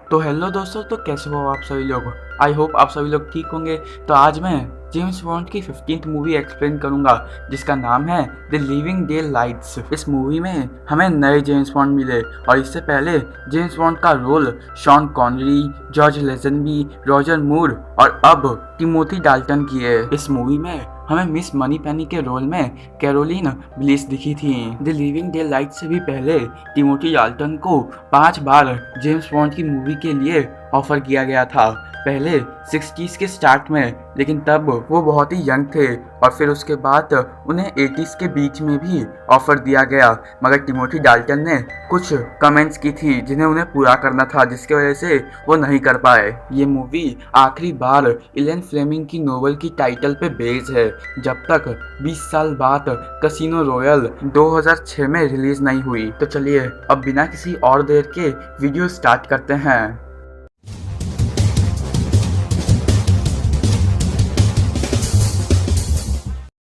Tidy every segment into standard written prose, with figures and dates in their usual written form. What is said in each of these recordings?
तो हेलो दोस्तों, तो कैसे हो आप सभी लोग। आई होप आप सभी लोग ठीक होंगे। तो आज मैं जेम्स बॉन्ड की 15th मूवी एक्सप्लेन करूंगा जिसका नाम है द लिविंग डे लाइट्स। इस मूवी में हमें नए जेम्स बॉन्ड मिले और इससे पहले जेम्स बॉन्ड का role Sean Connery, George Lazenby, Roger Moore और अब टिमोथी डाल्टन किए। इस मूवी में हमें मिस मनी पेनी के रोल में कैरोलिन ब्लिस दिखी थी। द लिविंग डे लाइट से भी पहले टिमोथी डाल्टन को 5 बार जेम्स बॉन्ड की मूवी के लिए ऑफर किया गया था। पहले 60s के स्टार्ट में, लेकिन तब वो बहुत ही यंग थे, और फिर उसके बाद उन्हें 80s के बीच में भी ऑफर दिया गया, मगर टिमोथी डाल्टन ने कुछ कमेंट्स की थी जिन्हें उन्हें पूरा करना था, जिसकी वजह से वो नहीं कर पाए। ये मूवी आखिरी बार इलेन फ्लेमिंग की नोवेल की टाइटल पे बेस्ड है, जब तक 20 साल बाद कैसीनो रॉयल 2006 में रिलीज नहीं हुई। तो चलिए अब बिना किसी और देर के वीडियो स्टार्ट करते हैं।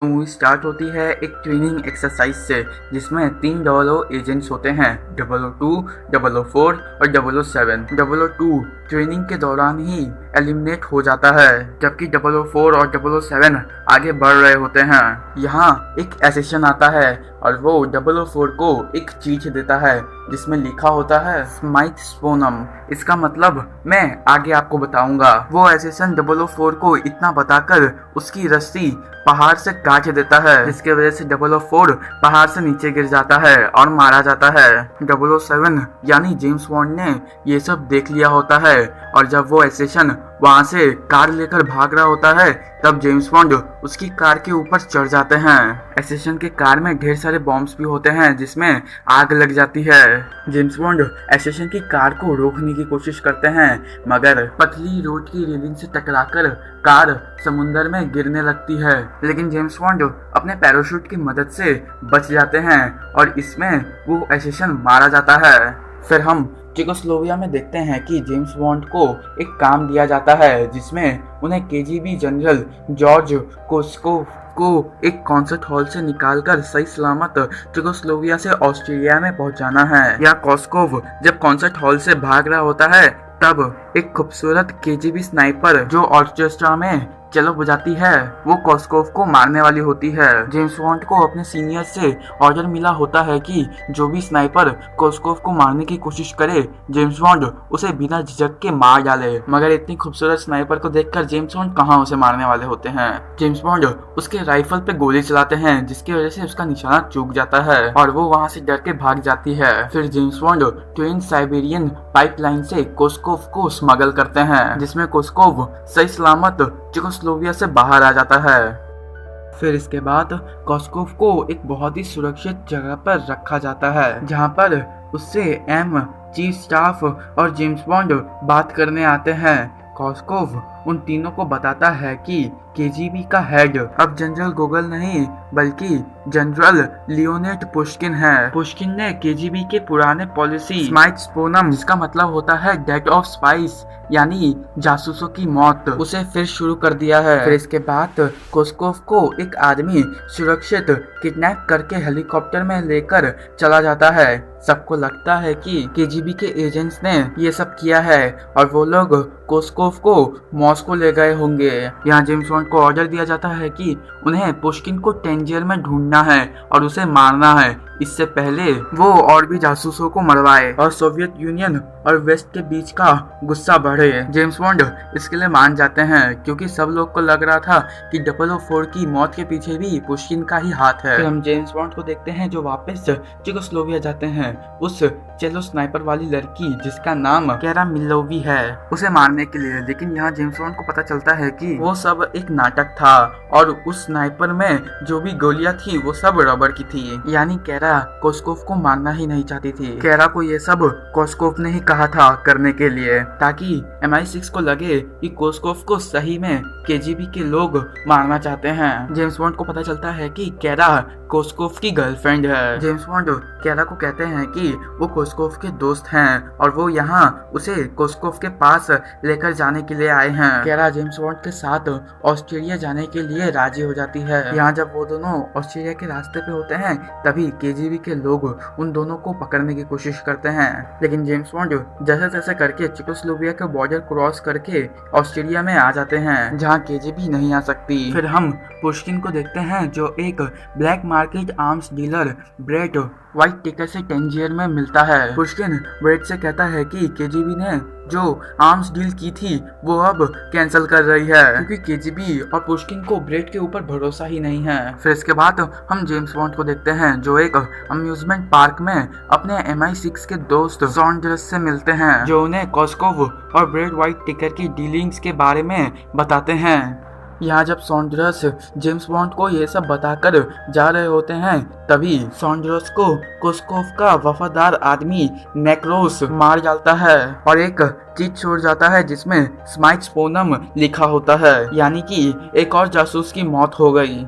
मूवी स्टार्ट होती है एक ट्रेनिंग एक्सरसाइज से, जिसमें 3 00 एजेंट्स होते हैं, 002, 004 और 007। 002 ट्रेनिंग के दौरान ही एलिमिनेट हो जाता है, जबकि 004 और 007 आगे बढ़ रहे होते हैं। यहाँ एक एसेशन आता है और वो 004 को एक चीज देता है जिसमें लिखा होता है स्माइथ स्पोनम। इसका मतलब मैं आगे आपको बताऊंगा। वो एसेशन 004 को इतना बताकर उसकी रस्सी पहाड़ से काट देता है, जिसके वजह से 004 पहाड़ से नीचे गिर जाता है और मारा जाता है। 007 यानी जेम्स बॉन्ड ने ये सब देख लिया होता है, और जब वो एसेशन वहां से कार लेकर भाग रहा होता है, तब जेम्स बॉन्ड उसकी कार के ऊपर चढ़ जाते हैं। एसेशन के कार में ढेर सारे बॉम्ब्स भी होते हैं जिसमें आग लग जाती है। जेम्स बॉन्ड एसेशन की कार को रोकने की कोशिश करते हैं, मगर पतली रोड की रेलिंग से टकराकर कार समुंदर में गिरने लगती है, लेकिन जेम्स बॉन्ड अपने पैराशूट की मदद से बच जाते हैं और इसमें वो एसेशन मारा जाता है। फिर हम चेकोस्लोविया में देखते हैं कि जेम्स बॉन्ड को एक काम दिया जाता है, जिसमें उन्हें केजीबी जनरल जॉर्ज कोस्कोव को एक कॉन्सर्ट हॉल से निकालकर सही सलामत चेकोस्लोविया से ऑस्ट्रेलिया में पहुंचाना है। या कोस्कोव जब कॉन्सर्ट हॉल से भाग रहा होता है, तब एक खूबसूरत केजीबी स्नाइपर जो ऑर्केस्ट्रा में चलो बजाती है, वो कोस्कोव को मारने वाली होती है। जेम्स बॉन्ड को अपने सीनियर से ऑर्डर मिला होता है कि जो भी स्नाइपर कोस्कोव को मारने की कोशिश करे, जेम्स बॉन्ड उसे बिना झिझक के मार डाले। मगर इतनी खूबसूरत स्नाइपर को देखकर जेम्स बॉन्ड कहाँ उसे मारने वाले होते हैं। जेम्स बॉन्ड उसके राइफल पे गोली चलाते हैं, जिसकी वजह से उसका निशाना चूक जाता है और वो वहाँ से डर के भाग जाती है। फिर James bond train Siberian pipeline से कोस्कोव को स्मगल करते हैं, जिसमें कोस्कोव सही सलामत चेकोस्लोविया से बाहर आ जाता है। फिर इसके बाद कोस्कोव को एक बहुत ही सुरक्षित जगह पर रखा जाता है, जहां पर उससे एम, चीफ स्टाफ और जेम्स बॉन्ड बात करने आते हैं। कोस्कोव उन तीनों को बताता है कि केजीबी का हेड अब जनरल गोगल नहीं, बल्कि जनरल लियोनेड पुश्किन है। पुश्किन ने केजीबी के पुराने पॉलिसी स्माइथ स्पोनम, जिसका मतलब होता है डेथ ऑफ स्पाइस, यानी जासूसों की मौत, उसे फिर शुरू कर दिया है। फिर इसके बाद कोस्कोव को एक आदमी सुरक्षित किडनैप करके हेलीकॉप्टर में लेकर चला जाता है। सबको लगता है कि केजीबी के एजेंट्स ने ये सब किया है और वो लोग कोस्कोव को मॉस्को ले गए होंगे। यहाँ जेम्स बॉन्ड को ऑर्डर दिया जाता है कि उन्हें पुश्किन को टेंजियर में ढूंढना है और उसे मारना है, इससे पहले वो और भी जासूसों को मरवाए और सोवियत यूनियन और वेस्ट के बीच का गुस्सा बढ़े। जेम्स बॉन्ड इसके लिए मान जाते हैं, क्योंकि सब लोग को लग रहा था कि 004 की मौत के पीछे भी पुश्किन का ही हाथ है। फिर हम जेम्स बॉन्ड को देखते हैं जो वापस चेकोस्लोविया जाते हैं उस चेलो स्नाइपर वाली लड़की जिसका नाम कैरा मिलोवी है, उसे मारने के लिए। लेकिन यहाँ जेम्स बॉन्ड को पता चलता है कि वो सब एक नाटक था और उस स्नाइपर में जो भी गोलियां थी वो सब रबर की थी, यानी कैरा कोस्कोव को मारना ही नहीं चाहती थी। कैरा को ये सब कोस्कोव ने ही कहा था करने के लिए, ताकि MI6 को लगे कि कोस्कोव को सही में केजीबी के लोग मारना चाहते हैं। जेम्स बॉन्ड को पता चलता है कि कैरा कोस्कोव की गर्लफ्रेंड है। जेम्स बॉन्ड कैरा को कहते हैं कि वो कोस्कोव के दोस्त हैं और वो यहाँ उसे कोस्कोव के पास लेकर जाने के लिए आए हैं। कैरा जेम्स बॉन्ड के साथ ऑस्ट्रेलिया जाने के लिए राजी हो जाती है। यहाँ जब वो दोनों ऑस्ट्रेलिया के रास्ते पे होते हैं तभी केजीबी के लोग उन दोनों को पकड़ने की कोशिश करते हैं, लेकिन जेम्स बॉन्ड जैसे तैसे करके चेकोस्लोवाकिया के बॉर्डर क्रॉस करके ऑस्ट्रेलिया में आ जाते हैं जहाँ केजीबी नहीं आ सकती। फिर हम पुष्किन को देखते हैं जो एक black market arms dealer Brett White टिकर से टेंजियर में मिलता है। पुष्किन ब्रेट से कहता है कि केजीबी ने जो आर्म्स डील की थी वो अब कैंसिल कर रही है क्योंकि केजीबी और पुष्किन को ब्रेट के ऊपर भरोसा ही नहीं है। फिर इसके बाद हम जेम्स बॉन्ड को देखते हैं जो एक अम्यूजमेंट पार्क में अपने MI6 के दोस्त सॉन्डर्स से मिलते हैं जो उन्हें कोस्कोव और ब्रेट व्हाइट टिकर की डीलिंग्स के बारे में बताते हैं। यहाँ जब सॉन्डर्स जेम्स बॉन्ड को ये सब बताकर जा रहे होते हैं तभी सॉन्डर्स को कोस्कोव का वफादार आदमी नेक्रोस मार डालता है और एक चीट छोड़ जाता है जिसमें स्माइट्स पोनम लिखा होता है, यानी कि एक और जासूस की मौत हो गई।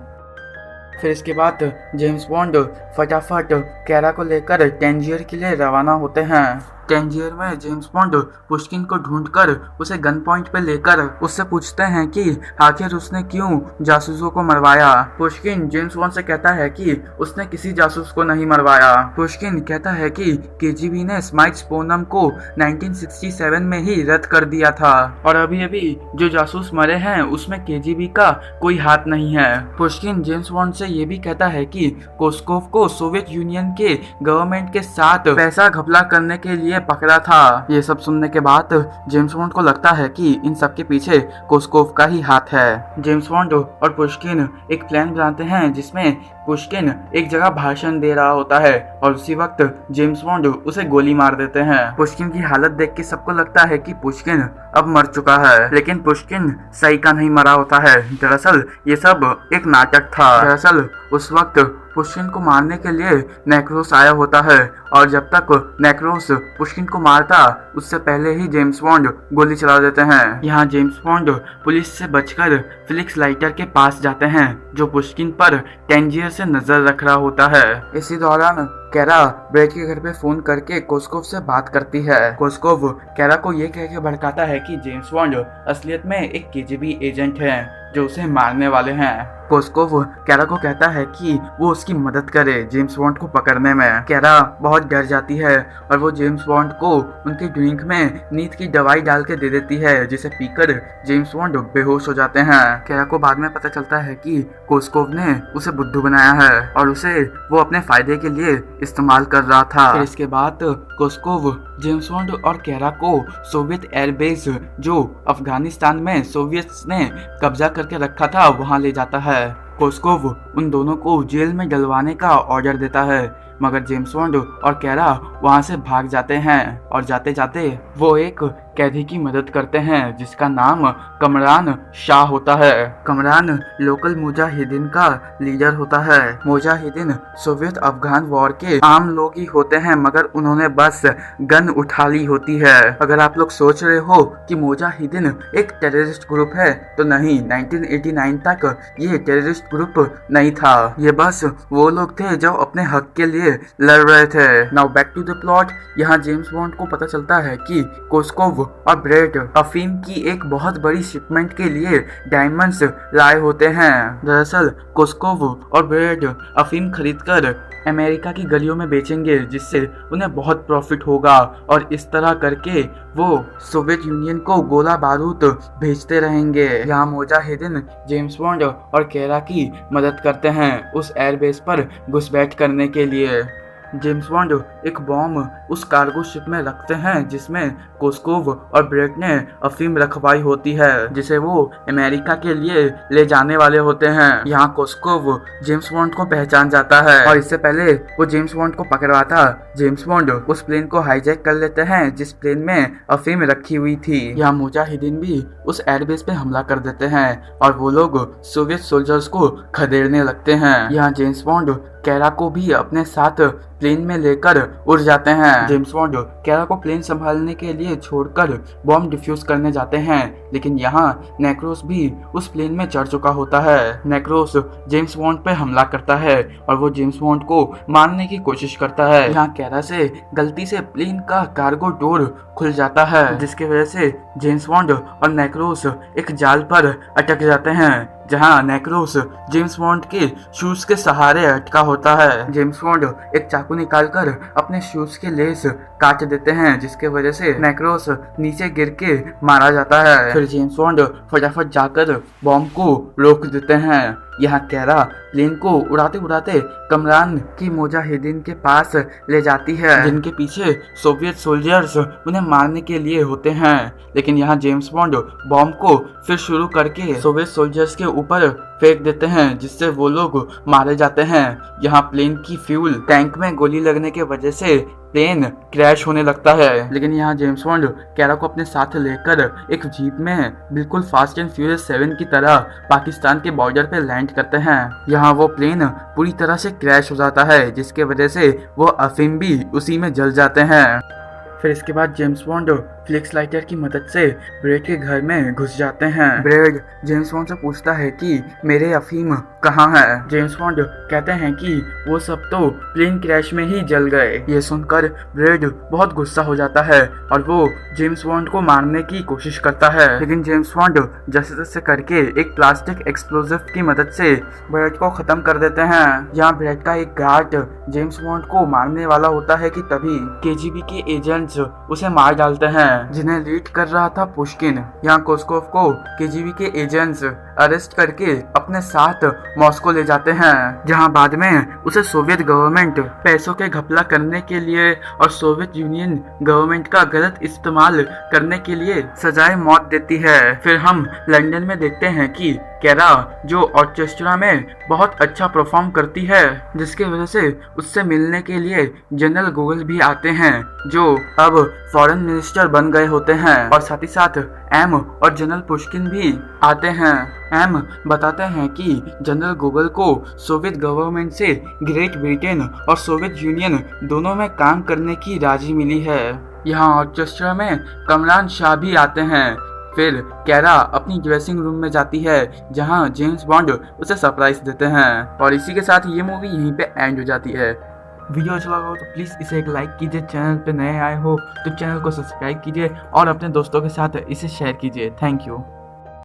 फिर इसके बाद जेम्स बॉन्ड फटाफट कैरा को लेकर टेंजियर के लिए रवाना होते हैं। टेंजियर में जेम्स बॉन्ड पुष्किन को ढूंढकर उसे गन पॉइंट पे लेकर उससे पूछते हैं कि आखिर उसने क्यों जासूसों को मरवाया। पुष्किन जेम्स बॉन्ड से कहता है कि उसने किसी जासूस को नहीं मरवाया। पुष्किन कहता है कि केजीबी ने स्माइट्स पोनम को 1967 में ही रद्द कर दिया था और अभी अभी जो जासूस मरे हैं उसमें केजीबी का कोई हाथ नहीं है। पुष्किन जेम्स बॉन्ड से ये भी कहता है कि कोस्कोव को सोवियत यूनियन के गवर्नमेंट के साथ पैसा घपला करने के लिए पकड़ा था। ये सब सुनने के बाद जेम्स बॉन्ड को लगता है कि इन सब के पीछे कोस्कोव का ही हाथ है। जेम्स बॉन्ड और पुष्किन एक प्लान बनाते हैं जिसमें पुष्किन एक जगह भाषण दे रहा होता है और उसी वक्त जेम्स बॉन्ड उसे गोली मार देते हैं। पुष्किन की हालत देख के सबको लगता है कि पुष्किन अब मर चुका है, लेकिन पुष्किन सही का नहीं मरा होता है। दरअसल ये सब एक नाटक था। दरअसल उस वक्त पुष्किन को मारने के लिए नेक्रोस आया होता है और जब तक नेक्रोस पुष्किन को मारता उससे पहले ही जेम्स बॉन्ड गोली चला देते हैं। यहाँ जेम्स बॉन्ड पुलिस से बचकर फिलिक्स लाइटर के पास जाते हैं जो पुष्किन पर टेंजियर से नजर रख रहा होता है। इसी दौरान कैरा ब्रेट के घर पे फोन करके कोस्कोव से बात करती है। कोस्कोव कैरा को ये कह के भड़काता है कि जेम्स बॉन्ड असलियत में एक केजीबी एजेंट है जो उसे मारने वाले हैं। कोस्कोव कैरा को कहता है कि वो उसकी मदद करे जेम्स बॉन्ड को पकड़ने में। कैरा बहुत डर जाती है और वो जेम्स बॉन्ड को उनके ड्रिंक में नींद की दवाई डाल के दे देती है जिसे पीकर जेम्स बॉन्ड बेहोश हो जाते हैं। कैरा को बाद में पता चलता है कि कोस्कोव ने उसे बुद्धू बनाया है और उसे वो अपने फायदे के लिए इस्तेमाल कर रहा था। फिर इसके बाद कोस्कोव जेम्स बॉन्ड और कैरा को सोवियत एयरबेस जो अफगानिस्तान में सोवियट्स ने कब्जा करके रखा था वहां ले जाता है। कोस्कोव उन दोनों को जेल में डलवाने का ऑर्डर देता है मगर जेम्स बॉन्ड और कैरा वहां से भाग जाते हैं और जाते जाते वो एक कैदी की मदद करते हैं जिसका नाम कमरान शाह होता है। कमरान लोकल मुजाहिदीन का लीडर होता है। मुजाहिदीन सोवियत अफगान वॉर के आम लोग ही होते हैं मगर उन्होंने बस गन उठा ली होती है। अगर आप लोग सोच रहे हो कि मुजाहिदीन एक टेररिस्ट ग्रुप है तो नहीं, 1989 तक ये टेररिस्ट ग्रुप नहीं था। ये बस वो लोग थे जो अपने हक के लिए लड़ रहे थे। Now back to the plot. यहाँ जेम्स बॉन्ड को पता चलता है कि कोस्कोव और ब्रेट अफीम की एक बहुत बड़ी शिपमेंट के लिए डायमंड्स लाए होते हैं। दरअसल कोस्कोव और ब्रेट अफीम खरीदकर अमेरिका की गलियों में बेचेंगे जिससे उन्हें बहुत प्रॉफिट होगा और इस तरह करके वो सोवियत यूनियन को गोला बारूद भेजते रहेंगे। यहाँ मुजाहिदीन जेम्स बॉन्ड और कैरा की मदद करते हैं उस एयरबेस पर घुसपैठ करने के लिए। जेम्स बॉन्ड एक बॉम्ब उस कार्गो शिप में रखते हैं जिसमें कोस्कोव और ब्रेट ने अफीम रखवाई होती है जिसे वो अमेरिका के लिए ले जाने वाले होते हैं। यहाँ कोस्कोव जेम्स बॉन्ड को पहचान जाता है और इससे पहले वो जेम्स बॉन्ड को पकड़वाता जेम्स बॉन्ड उस प्लेन को हाईजैक कर लेते हैं जिस प्लेन में अफीम रखी हुई थी। यहाँ मुजाहिदीन भी उस एयरबेस पे हमला कर देते हैं और वो लोग सोवियत सोल्जर्स को खदेड़ने लगते हैं। यहाँ जेम्स बॉन्ड कैरा को भी अपने साथ प्लेन में लेकर उड़ जाते हैं। जेम्स बॉन्ड कैरा को प्लेन संभालने के लिए छोड़कर बॉम्ब डिफ्यूज करने जाते हैं, लेकिन यहाँ नेक्रोस भी उस प्लेन में चढ़ चुका होता है। नेक्रोस जेम्स बॉन्ड पे हमला करता है और वो जेम्स बॉन्ड को मारने की कोशिश करता है। यहाँ कैरा से गलती से प्लेन का कार्गो डोर खुल जाता है, जिसकी वजह से जेम्स बॉन्ड और नेक्रोस एक जाल पर अटक जाते हैं, जहां नेक्रोस जेम्स बॉन्ड के शूज के सहारे अटका होता है। जेम्स बॉन्ड एक चाकू निकालकर अपने शूज के लेस काट देते हैं, जिसके वजह से नेक्रोस नीचे गिर के मारा जाता है। फिर जेम्स बॉन्ड फटाफट जाकर बॉम्ब को रोक देते हैं। यहाँ कैरा प्लेन को उड़ाते उड़ाते कमरान की मुजाहिदीन के पास ले जाती है, जिनके पीछे सोवियत सोल्जर्स उन्हें मारने के लिए होते हैं। लेकिन यहाँ जेम्स बॉन्ड बॉम्ब को फिर शुरू करके सोवियत सोल्जर्स के ऊपर फेंक देते हैं, जिससे वो लोग मारे जाते हैं। यहाँ प्लेन की फ्यूल टैंक में गोली लगने के वजह से प्लेन क्रैश होने लगता है। लेकिन यहाँ जेम्स बॉन्ड कैरा को अपने साथ लेकर एक जीप में बिल्कुल फास्ट एंड फ्यूरियस 7 की तरह पाकिस्तान के बॉर्डर पे लैंड करते हैं। यहाँ वो प्लेन पूरी तरह से क्रैश हो जाता है, जिसके वजह से वो अफीम भी उसी में जल जाते हैं। फिर इसके बाद जेम्स बॉन्ड फ्लिक्स लाइटर की मदद से ब्रेड के घर में घुस जाते हैं। ब्रेड जेम्स बॉन्ड से पूछता है कि मेरे अफीम कहाँ है। जेम्स बॉन्ड कहते हैं कि वो सब तो प्लेन क्रैश में ही जल गए। ये सुनकर ब्रेड बहुत गुस्सा हो जाता है और वो जेम्स बॉन्ड को मारने की कोशिश करता है, लेकिन जेम्स बॉन्ड जैसे तैसे करके एक प्लास्टिक एक्सप्लोजिव की मदद से ब्रेड को खत्म कर देते हैं। यहाँ ब्रेड का एक गार्ड जेम्स बॉन्ड को मारने वाला होता है कि तभी केजीबी के एजेंट्स उसे मार डालते हैं, जिन्हें लीड कर रहा था पुष्किन। यहाँ कोस्कोव को केजीबी के एजेंट्स अरेस्ट करके अपने साथ मॉस्को ले जाते हैं, जहां बाद में उसे सोवियत गवर्नमेंट पैसों के घपला करने के लिए और सोवियत यूनियन गवर्नमेंट का गलत इस्तेमाल करने के लिए सजाए मौत देती है। फिर हम लंदन में देखते हैं कि कैरा जो ऑर्केस्ट्रा में बहुत अच्छा परफॉर्म करती है, जिसकी वजह से उससे मिलने के लिए जनरल गोगल भी आते हैं, जो अब फॉरेन मिनिस्टर बन गए होते हैं, और साथ ही साथ एम और जनरल पुष्किन भी आते हैं। एम बताते हैं कि जनरल गोगल को सोवियत गवर्नमेंट से ग्रेट ब्रिटेन और सोवियत यूनियन दोनों में काम करने की राजी मिली है। यहाँ ऑर्केस्ट्रा में कमरान शाह भी आते हैं। फिर कैरा अपनी ड्रेसिंग रूम में जाती है, जहां जेम्स बॉन्ड उसे सरप्राइज देते हैं, और इसी के साथ ये मूवी यहीं पे एंड हो जाती है। वीडियो अच्छा लगा हो तो प्लीज़ इसे एक लाइक कीजिए, चैनल पे नए आए हो तो चैनल को सब्सक्राइब कीजिए और अपने दोस्तों के साथ इसे शेयर कीजिए। Thank you.